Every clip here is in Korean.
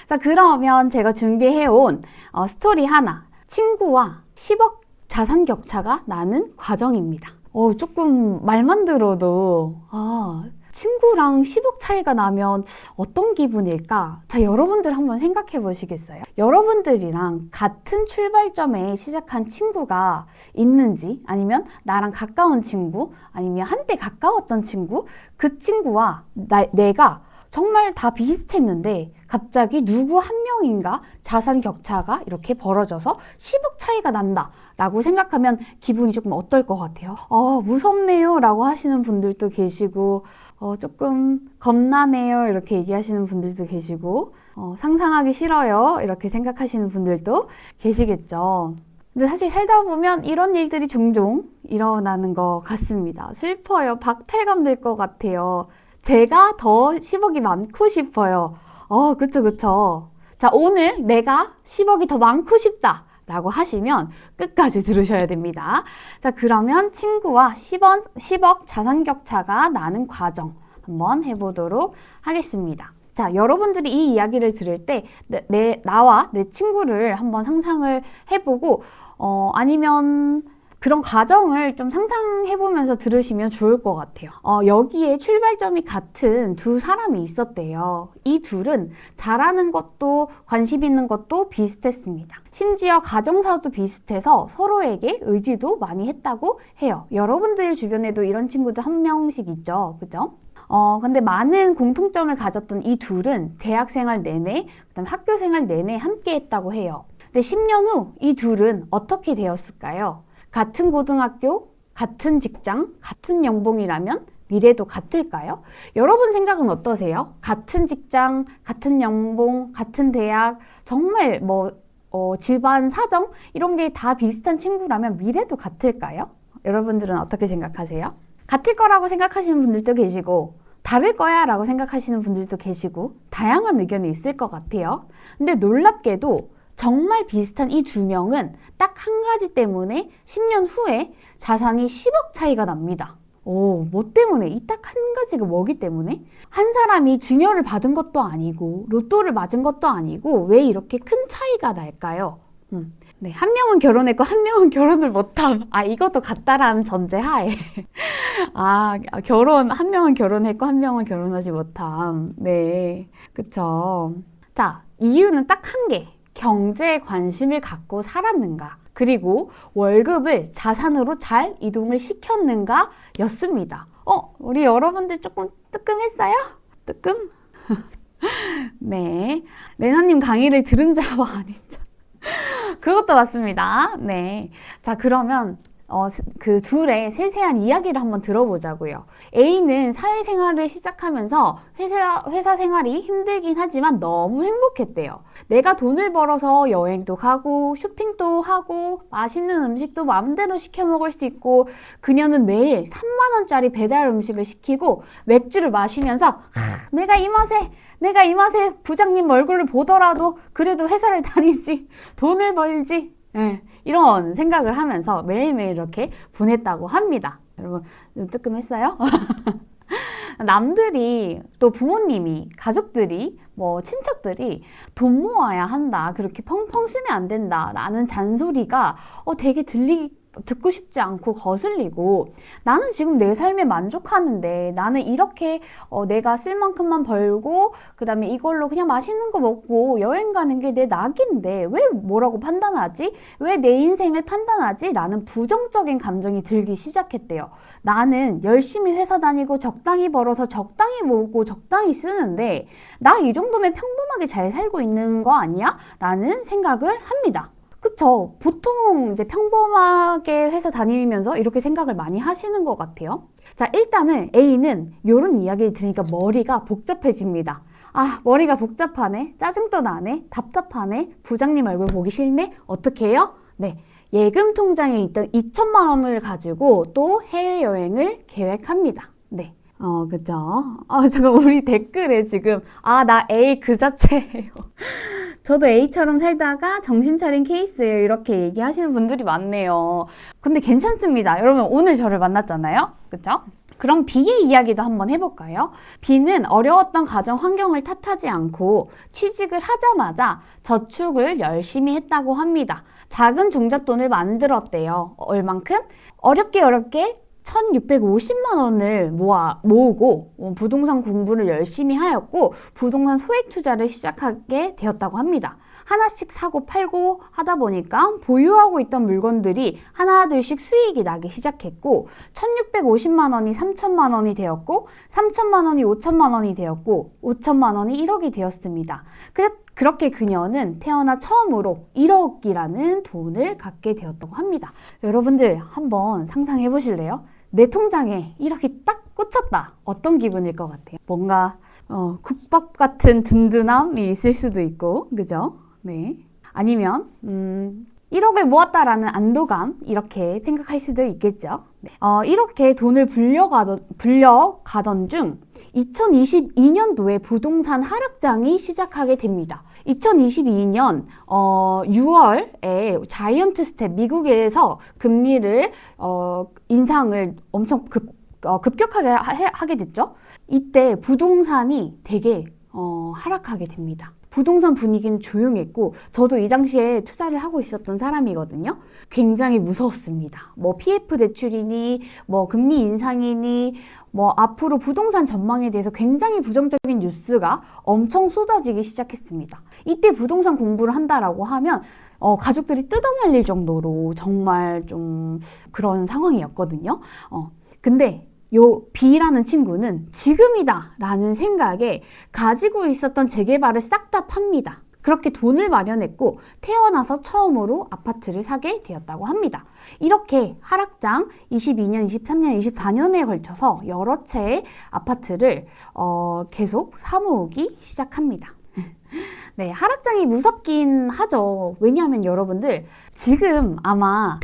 자, 그러면 제가 준비해온 스토리 하나. 친구와 10억 자산 격차가 나는 과정입니다. 조금 말만 들어도 친구랑 10억 차이가 나면 어떤 기분일까? 자, 여러분들 한번 생각해 보시겠어요? 여러분들이랑 같은 출발점에 시작한 친구가 있는지, 아니면 나랑 가까운 친구, 아니면 한때 가까웠던 친구, 그 친구와 내가 정말 다 비슷했는데 갑자기 누구 한 명인가 자산 격차가 이렇게 벌어져서 10억 차이가 난다 라고 생각하면 기분이 조금 어떨 것 같아요? 무섭네요 라고 하시는 분들도 계시고, 조금 겁나네요 이렇게 얘기하시는 분들도 계시고, 상상하기 싫어요 이렇게 생각하시는 분들도 계시겠죠. 근데 사실 살다 보면 이런 일들이 종종 일어나는 것 같습니다. 슬퍼요. 박탈감 들 것 같아요. 제가 더 10억이 많고 싶어요. 그쵸. 자, 오늘 내가 10억이 더 많고 싶다 라고 하시면 끝까지 들으셔야 됩니다. 자, 그러면 친구와 10억 자산 격차가 나는 과정 한번 해보도록 하겠습니다. 자, 여러분들이 이 이야기를 들을 때 나와 내 친구를 한번 상상을 해보고 아니면 그런 과정을 좀 상상해보면서 들으시면 좋을 것 같아요. 여기에 출발점이 같은 두 사람이 있었대요. 이 둘은 잘하는 것도 관심 있는 것도 비슷했습니다. 심지어 가정사도 비슷해서 서로에게 의지도 많이 했다고 해요. 여러분들 주변에도 이런 친구들 한 명씩 있죠. 그죠? 근데 많은 공통점을 가졌던 이 둘은 대학생활 내내, 그다음 학교생활 내내 함께 했다고 해요. 근데 10년 후 이 둘은 어떻게 되었을까요? 같은 고등학교, 같은 직장, 같은 연봉이라면 미래도 같을까요? 여러분 생각은 어떠세요? 같은 직장, 같은 연봉, 같은 대학, 정말 집안 사정 이런 게 다 비슷한 친구라면 미래도 같을까요? 여러분들은 어떻게 생각하세요? 같을 거라고 생각하시는 분들도 계시고 다를 거야 라고 생각하시는 분들도 계시고 다양한 의견이 있을 것 같아요. 근데 놀랍게도 정말 비슷한 이 두 명은 딱 한 가지 때문에 10년 후에 자산이 10억 차이가 납니다. 뭐 때문에? 이 딱 한 가지가 뭐기 때문에? 한 사람이 증여를 받은 것도 아니고 로또를 맞은 것도 아니고 왜 이렇게 큰 차이가 날까요? 네, 한 명은 결혼했고 한 명은 결혼을 못함. 이것도 같다라는 전제하에 한 명은 결혼했고 한 명은 결혼하지 못함. 네, 그쵸. 자, 이유는 딱 한 개. 경제에 관심을 갖고 살았는가, 그리고 월급을 자산으로 잘 이동을 시켰는가 였습니다. 우리 여러분들 조금 뜨끔했어요? 뜨끔? 네, 레나님 강의를 들은 자와 아닌 자 그것도 맞습니다. 네, 자, 그러면 그 둘의 세세한 이야기를 한번 들어보자고요. A는 사회생활을 시작하면서 회사 생활이 힘들긴 하지만 너무 행복했대요. 내가 돈을 벌어서 여행도 가고 쇼핑도 하고 맛있는 음식도 마음대로 시켜 먹을 수 있고, 그녀는 매일 3만 원짜리 배달 음식을 시키고 맥주를 마시면서 내가 이 맛에 부장님 얼굴을 보더라도 그래도 회사를 다니지, 돈을 벌지, 이런 생각을 하면서 매일매일 이렇게 보냈다고 합니다. 여러분 뜨끔했어요? 남들이, 또 부모님이, 가족들이, 친척들이 돈 모아야 한다, 그렇게 펑펑 쓰면 안 된다 라는 잔소리가 되게 듣고 싶지 않고 거슬리고, 나는 지금 내 삶에 만족하는데 나는 이렇게 내가 쓸 만큼만 벌고 그 다음에 이걸로 그냥 맛있는 거 먹고 여행 가는 게 내 낙인데 왜 뭐라고 판단하지? 왜 내 인생을 판단하지? 라는 부정적인 감정이 들기 시작했대요. 나는 열심히 회사 다니고 적당히 벌어서 적당히 모으고 적당히 쓰는데 나 이 정도면 평범하게 잘 살고 있는 거 아니야? 라는 생각을 합니다. 그쵸? 보통 이제 평범하게 회사 다니면서 이렇게 생각을 많이 하시는 것 같아요. 자, 일단은 A는 이런 이야기를 들으니까 머리가 복잡해집니다. 머리가 복잡하네, 짜증도 나네, 답답하네, 부장님 얼굴 보기 싫네, 어떻게 해요? 네, 예금 통장에 있던 2천만 원을 가지고 또 해외여행을 계획합니다. 네. 그죠? 잠깐, 우리 댓글에 지금 나 A 그 자체예요. 저도 A처럼 살다가 정신 차린 케이스예요, 이렇게 얘기하시는 분들이 많네요. 근데 괜찮습니다. 여러분 오늘 저를 만났잖아요, 그쵸? 그럼 B의 이야기도 한번 해볼까요? B는 어려웠던 가정 환경을 탓하지 않고 취직을 하자마자 저축을 열심히 했다고 합니다. 작은 종잣돈을 만들었대요. 얼만큼? 어렵게 1,650만 원을 모으고 부동산 공부를 열심히 하였고 부동산 소액 투자를 시작하게 되었다고 합니다. 하나씩 사고 팔고 하다 보니까 보유하고 있던 물건들이 하나둘씩 수익이 나기 시작했고 1,650만 원이 3천만 원이 되었고 3천만 원이 5천만 원이 되었고 5천만 원이 1억이 되었습니다. 그렇게 그녀는 태어나 처음으로 1억이라는 돈을 갖게 되었다고 합니다. 여러분들 한번 상상해 보실래요? 내 통장에 1억이 딱 꽂혔다. 어떤 기분일 것 같아요? 뭔가 국밥 같은 든든함이 있을 수도 있고, 그죠? 네. 아니면 1억을 모았다라는 안도감 이렇게 생각할 수도 있겠죠. 네. 이렇게 돈을 불려가던 중 2022년도에 부동산 하락장이 시작하게 됩니다. 2022년 6월에 자이언트 스텝 미국에서 금리를 인상을 엄청 급격하게 하게 됐죠. 이때 부동산이 되게 하락하게 됩니다. 부동산 분위기는 조용했고 저도 이 당시에 투자를 하고 있었던 사람이거든요. 굉장히 무서웠습니다. 뭐 PF 대출이니 뭐 금리 인상이니 뭐 앞으로 부동산 전망에 대해서 굉장히 부정적인 뉴스가 엄청 쏟아지기 시작했습니다. 이때 부동산 공부를 한다라고 하면 가족들이 뜯어말릴 정도로 정말 좀 그런 상황이었거든요. 근데 요 B라는 친구는 지금이다 라는 생각에 가지고 있었던 재개발을 싹 다 팝니다. 그렇게 돈을 마련했고 태어나서 처음으로 아파트를 사게 되었다고 합니다. 이렇게 하락장 22년, 23년, 24년에 걸쳐서 여러 채의 아파트를 계속 사모으기 시작합니다. 네, 하락장이 무섭긴 하죠. 왜냐하면 여러분들 지금 아마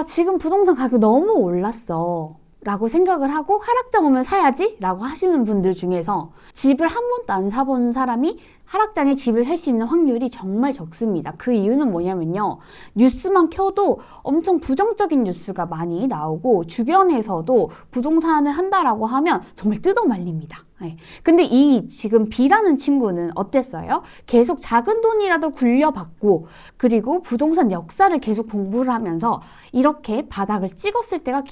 지금 부동산 가격 너무 올랐어 라고 생각을 하고 하락장 오면 사야지 라고 하시는 분들 중에서 집을 한 번도 안 사본 사람이 하락장에 집을 살 수 있는 확률이 정말 적습니다. 그 이유는 뭐냐면요. 뉴스만 켜도 엄청 부정적인 뉴스가 많이 나오고 주변에서도 부동산을 한다라고 하면 정말 뜯어말립니다. 네. 근데 이 지금 B라는 친구는 어땠어요? 계속 작은 돈이라도 굴려받고 그리고 부동산 역사를 계속 공부를 하면서 이렇게 바닥을 찍었을 때가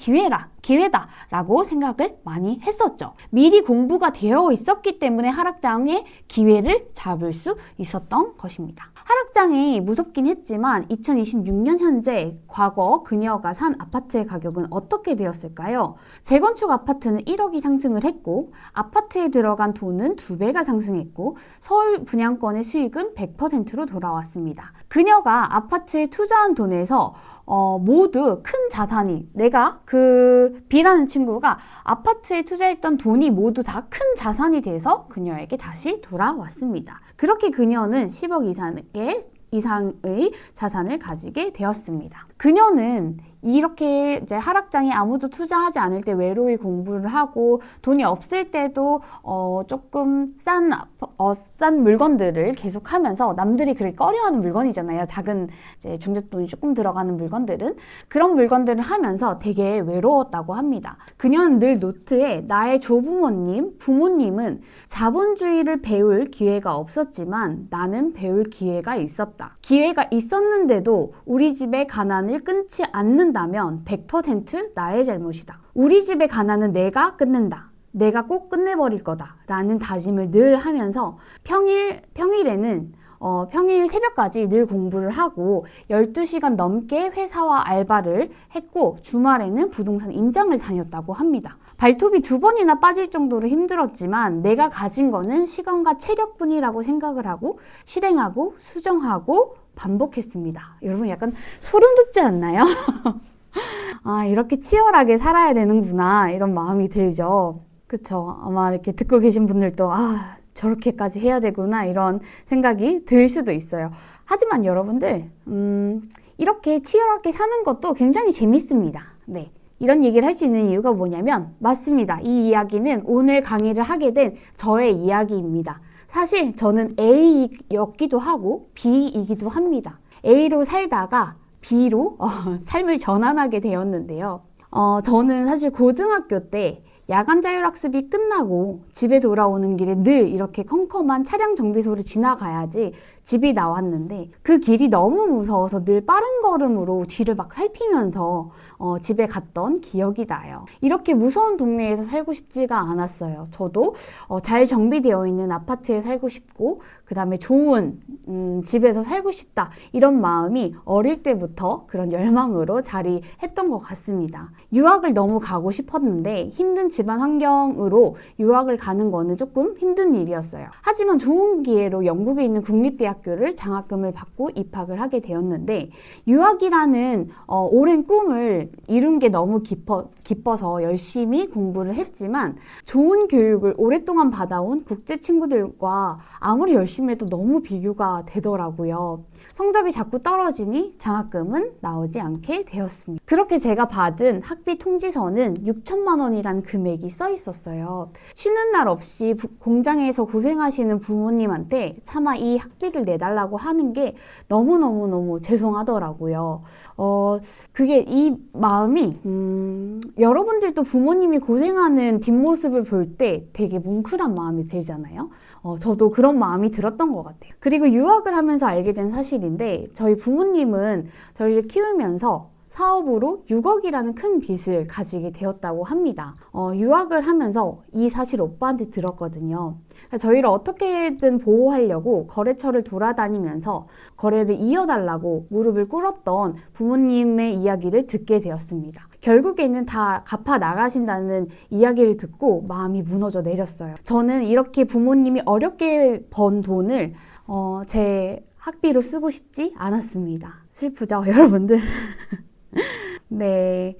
기회다라고 생각을 많이 했었죠. 미리 공부가 되어 있었기 때문에 하락장의 기회를 잡을 수 있었던 것입니다. 하락장이 무섭긴 했지만 2026년 현재 과거 그녀가 산 아파트의 가격은 어떻게 되었을까요? 재건축 아파트는 1억이 상승을 했고 아파트에 들어간 돈은 2배가 상승했고 서울 분양권의 수익은 100%로 돌아왔습니다. 그녀가 아파트에 투자한 돈에서 모두 큰 자산이 내가 그 B라는 친구가 아파트에 투자했던 돈이 모두 다 큰 자산이 돼서 그녀에게 다시 돌아왔습니다. 그렇게 그녀는 10억 이상의 자산을 가지게 되었습니다. 그녀는 이렇게 이제 하락장에 아무도 투자하지 않을 때 외로이 공부를 하고 돈이 없을 때도 조금 싼 물건들을 계속하면서 남들이 그렇게 꺼려하는 물건이잖아요. 작은 이제 중잣돈이 조금 들어가는 물건들은 그런 물건들을 하면서 되게 외로웠다고 합니다. 그녀는 늘 노트에 나의 조부모님, 부모님은 자본주의를 배울 기회가 없었지만 나는 배울 기회가 있었다. 기회가 있었는데도 우리 집의 가난을 끊지 않는다면 100% 나의 잘못이다. 우리 집의 가난은 내가 끊는다. 내가 꼭 끝내버릴 거다 라는 다짐을 늘 하면서 평일에는 평일 새벽까지 늘 공부를 하고 12시간 넘게 회사와 알바를 했고 주말에는 부동산 임장을 다녔다고 합니다. 발톱이 2번이나 빠질 정도로 힘들었지만 내가 가진 거는 시간과 체력뿐이라고 생각을 하고 실행하고 수정하고 반복했습니다. 여러분 약간 소름 돋지 않나요? 이렇게 치열하게 살아야 되는구나 이런 마음이 들죠. 그쵸? 아마 이렇게 듣고 계신 분들도 저렇게까지 해야 되구나 이런 생각이 들 수도 있어요. 하지만 여러분들 이렇게 치열하게 사는 것도 굉장히 재밌습니다. 네. 이런 얘기를 할 수 있는 이유가 뭐냐면 맞습니다. 이 이야기는 오늘 강의를 하게 된 저의 이야기입니다. 사실 저는 A였기도 하고 B이기도 합니다. A로 살다가 B로 삶을 전환하게 되었는데요. 저는 사실 고등학교 때 야간 자율학습이 끝나고 집에 돌아오는 길에 늘 이렇게 컴컴한 차량 정비소를 지나가야지 집이 나왔는데 그 길이 너무 무서워서 늘 빠른 걸음으로 뒤를 막 살피면서 집에 갔던 기억이 나요. 이렇게 무서운 동네에서 살고 싶지가 않았어요. 저도 잘 정비되어 있는 아파트에 살고 싶고 그 다음에 좋은 집에서 살고 싶다 이런 마음이 어릴 때부터 그런 열망으로 자리했던 것 같습니다. 유학을 너무 가고 싶었는데 힘든 집안 환경으로 유학을 가는 거는 조금 힘든 일이었어요. 하지만 좋은 기회로 영국에 있는 국립대학교를 장학금을 받고 입학을 하게 되었는데 유학이라는 오랜 꿈을 이룬 게 너무 기뻐서 열심히 공부를 했지만 좋은 교육을 오랫동안 받아온 국제 친구들과 아무리 열심히 해도 너무 비교가 되더라고요. 성적이 자꾸 떨어지니 장학금은 나오지 않게 되었습니다. 그렇게 제가 받은 학비 통지서는 6천만 원이라는 금액이 써 있었어요. 쉬는 날 없이 공장에서 고생하시는 부모님한테 차마 이 학비를 내달라고 하는 게 너무너무 죄송하더라고요. 그게 이 마음이 여러분들도 부모님이 고생하는 뒷모습을 볼 때 되게 뭉클한 마음이 들잖아요. 저도 그런 마음이 들었던 것 같아요. 그리고 유학을 하면서 알게 된 사실인데 저희 부모님은 저희를 키우면서 사업으로 6억이라는 큰 빚을 가지게 되었다고 합니다. 유학을 하면서 이 사실 오빠한테 들었거든요. 저희를 어떻게든 보호하려고 거래처를 돌아다니면서 거래를 이어달라고 무릎을 꿇었던 부모님의 이야기를 듣게 되었습니다. 결국에는 다 갚아 나가신다는 이야기를 듣고 마음이 무너져 내렸어요. 저는 이렇게 부모님이 어렵게 번 돈을 제 학비로 쓰고 싶지 않았습니다. 슬프죠, 여러분들? 네,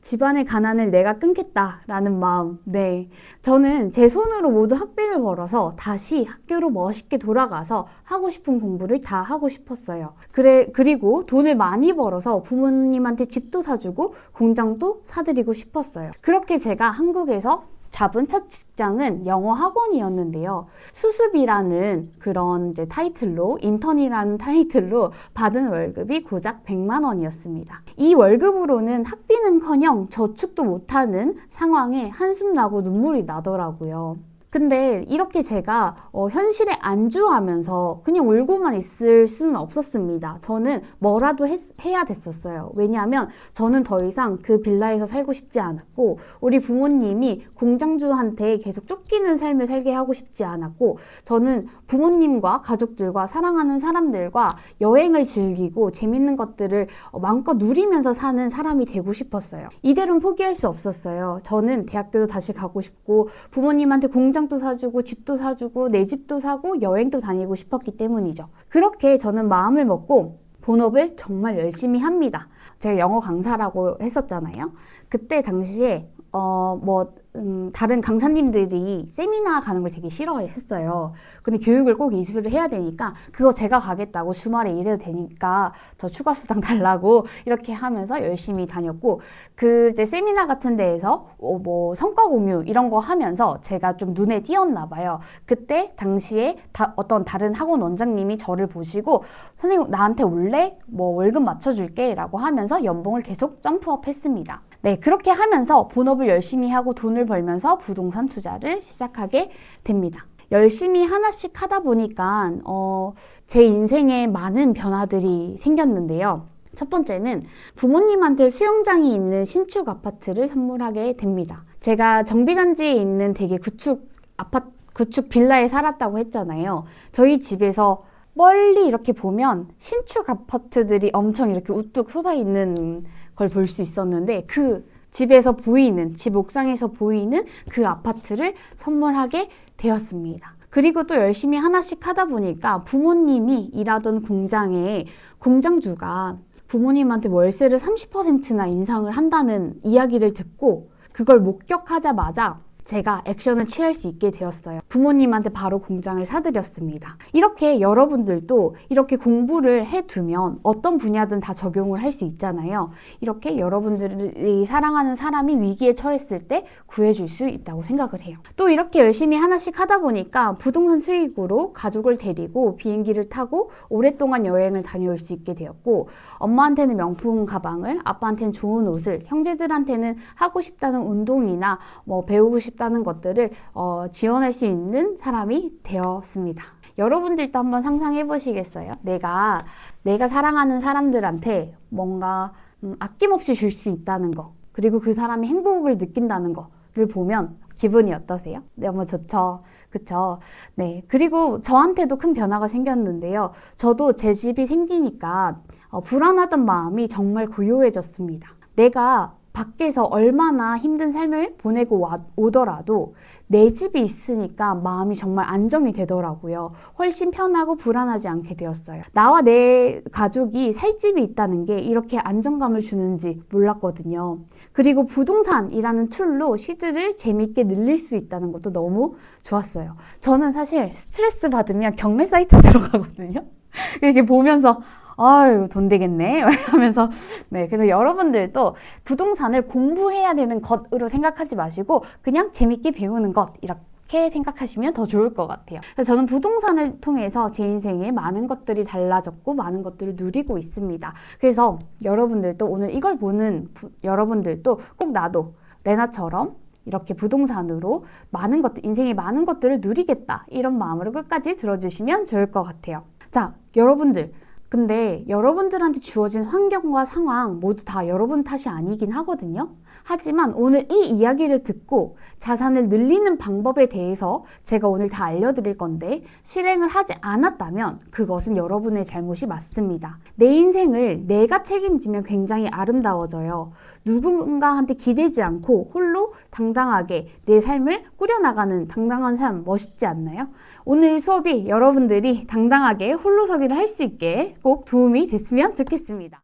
집안의 가난을 내가 끊겠다라는 마음. 네, 저는 제 손으로 모두 학비를 벌어서 다시 학교로 멋있게 돌아가서 하고 싶은 공부를 다 하고 싶었어요. 그리고 돈을 많이 벌어서 부모님한테 집도 사주고 공장도 사드리고 싶었어요. 그렇게 제가 한국에서 잡은 첫 직장은 영어 학원이었는데요. 수습이라는 그런 이제 타이틀로, 인턴이라는 타이틀로 받은 월급이 고작 100만 원이었습니다. 이 월급으로는 학비는커녕 저축도 못하는 상황에 한숨 나고 눈물이 나더라고요. 근데 이렇게 제가 현실에 안주하면서 그냥 울고만 있을 수는 없었습니다. 저는 뭐라도 해야 됐었어요. 왜냐하면 저는 더 이상 그 빌라에서 살고 싶지 않았고 우리 부모님이 공장주한테 계속 쫓기는 삶을 살게 하고 싶지 않았고 저는 부모님과 가족들과 사랑하는 사람들과 여행을 즐기고 재밌는 것들을 마음껏 누리면서 사는 사람이 되고 싶었어요. 이대로는 포기할 수 없었어요. 저는 대학교도 다시 가고 싶고 부모님한테 공장도 사주고 집도 사주고 내 집도 사고 여행도 다니고 싶었기 때문이죠. 그렇게 저는 마음을 먹고 본업을 정말 열심히 합니다. 제가 영어 강사라고 했었잖아요. 그때 당시에 다른 강사님들이 세미나 가는 걸 되게 싫어했어요. 근데 교육을 꼭 이수를 해야 되니까 그거 제가 가겠다고 주말에 일해도 되니까 저 추가 수당 달라고 이렇게 하면서 열심히 다녔고 그 이제 세미나 같은 데에서 성과 공유 이런 거 하면서 제가 좀 눈에 띄었나 봐요. 그때 당시에 어떤 다른 학원 원장님이 저를 보시고 선생님 나한테 올래? 월급 맞춰줄게 라고 하면서 연봉을 계속 점프업 했습니다. 네, 그렇게 하면서 본업을 열심히 하고 돈을 벌면서 부동산 투자를 시작하게 됩니다. 열심히 하나씩 하다 보니까 제 인생에 많은 변화들이 생겼는데요. 첫 번째는 부모님한테 수영장이 있는 신축 아파트를 선물하게 됩니다. 제가 정비단지에 있는 되게 구축 빌라에 살았다고 했잖아요. 저희 집에서 멀리 이렇게 보면 신축 아파트들이 엄청 이렇게 우뚝 솟아 있는 걸 볼 수 있었는데 그 집에서 보이는, 집 옥상에서 보이는 그 아파트를 선물하게 되었습니다. 그리고 또 열심히 하나씩 하다 보니까 부모님이 일하던 공장의 공장주가 부모님한테 월세를 30%나 인상을 한다는 이야기를 듣고 그걸 목격하자마자 제가 액션을 취할 수 있게 되었어요. 부모님한테 바로 공장을 사드렸습니다. 이렇게 여러분들도 이렇게 공부를 해두면 어떤 분야든 다 적용을 할 수 있잖아요. 이렇게 여러분들이 사랑하는 사람이 위기에 처했을 때 구해줄 수 있다고 생각을 해요. 또 이렇게 열심히 하나씩 하다 보니까 부동산 수익으로 가족을 데리고 비행기를 타고 오랫동안 여행을 다녀올 수 있게 되었고, 엄마한테는 명품 가방을, 아빠한테는 좋은 옷을, 형제들한테는 하고 싶다는 운동이나 배우고 싶다는 것들을 지원할 수 있는 사람이 되었습니다. 여러분들도 한번 상상해 보시겠어요? 내가 사랑하는 사람들한테 뭔가 아낌없이 줄 수 있다는 거, 그리고 그 사람이 행복을 느낀다는 거를 보면 기분이 어떠세요? 너무 좋죠. 그쵸? 네. 그리고 저한테도 큰 변화가 생겼는데요. 저도 제 집이 생기니까 불안하던 마음이 정말 고요해졌습니다. 내가 밖에서 얼마나 힘든 삶을 보내고 오더라도 내 집이 있으니까 마음이 정말 안정이 되더라고요. 훨씬 편하고 불안하지 않게 되었어요. 나와 내 가족이 살 집이 있다는 게 이렇게 안정감을 주는지 몰랐거든요. 그리고 부동산이라는 툴로 시드를 재밌게 늘릴 수 있다는 것도 너무 좋았어요. 저는 사실 스트레스 받으면 경매 사이트 들어가거든요. 이렇게 보면서 아유, 돈 되겠네 하면서. 네, 그래서 여러분들도 부동산을 공부해야 되는 것으로 생각하지 마시고 그냥 재밌게 배우는 것, 이렇게 생각하시면 더 좋을 것 같아요. 그래서 저는 부동산을 통해서 제 인생에 많은 것들이 달라졌고 많은 것들을 누리고 있습니다. 그래서 여러분들도, 오늘 이걸 보는 여러분들도 꼭 나도 레나처럼 이렇게 부동산으로 많은 것들, 인생의 많은 것들을 누리겠다, 이런 마음으로 끝까지 들어주시면 좋을 것 같아요. 자, 여러분들, 근데 여러분들한테 주어진 환경과 상황 모두 다 여러분 탓이 아니긴 하거든요. 하지만 오늘 이 이야기를 듣고 자산을 늘리는 방법에 대해서 제가 오늘 다 알려드릴 건데 실행을 하지 않았다면 그것은 여러분의 잘못이 맞습니다. 내 인생을 내가 책임지면 굉장히 아름다워져요. 누군가한테 기대지 않고 홀로 당당하게 내 삶을 꾸려나가는 당당한 삶, 멋있지 않나요? 오늘 수업이 여러분들이 당당하게 홀로서기를 할 수 있게 꼭 도움이 됐으면 좋겠습니다.